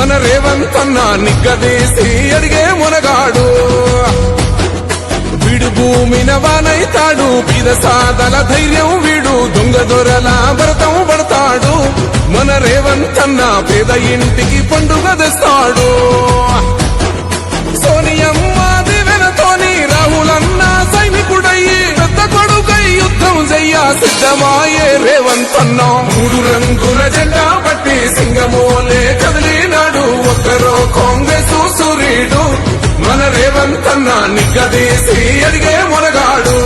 మన రేవంతన్న నిగ్గదీసి అడిగే మునగాడు వీడు భూమిన వానైతాడు బీద సాదల ధైర్యం వీడు దొంగ దొరల భరతం పడతాడు మన రేవంతన్న పేద ఇంటికి పండుగ తెస్తాడు సోనియమ్మ దివెనతోని రాహులన్న సైనికుడయ్యి పెద్ద కొడుకై యుద్ధం చెయ్య సిద్ధమాయే రేవంతన్న మూడు రంగుల జెండా పట్టి సింగమోలే కదిలినాడు ఒక్కరో కాంగ్రెస్ సూర్యుడు మన రేవంతన్న నిగ్గదీసి అడిగే మునగాడు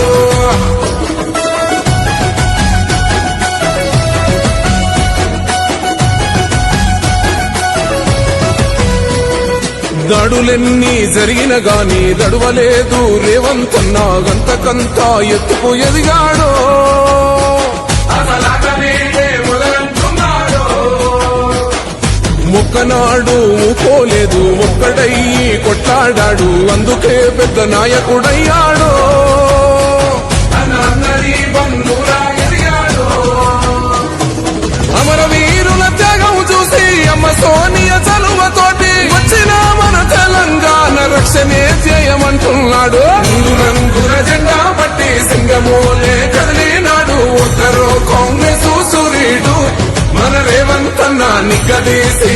దాడులెన్ని జరిగిన గాని దడువలేదు రేవంతన్న గంతకంతా ఎత్తుకు ఎదిగాడో మొక్కనాడు ఊకోలేదు ఒక్కడయ్యి కొట్లాడాడు అందుకే పెద్ద నాయకుడయ్యాడో అమరవీరుల త్యాగం చూసి అమ్మ సోనియ చలువతోటి వచ్చిన మన తెలంగాణ రక్షణే చేయమంటున్నాడు మూడు రంగుల జెండా పట్టి సింగమోలే కదిలినాడు ఒక్కరో కాంగ్రెస్ సూర్యుడు మన రేవంతన్న నిగ్గదీసి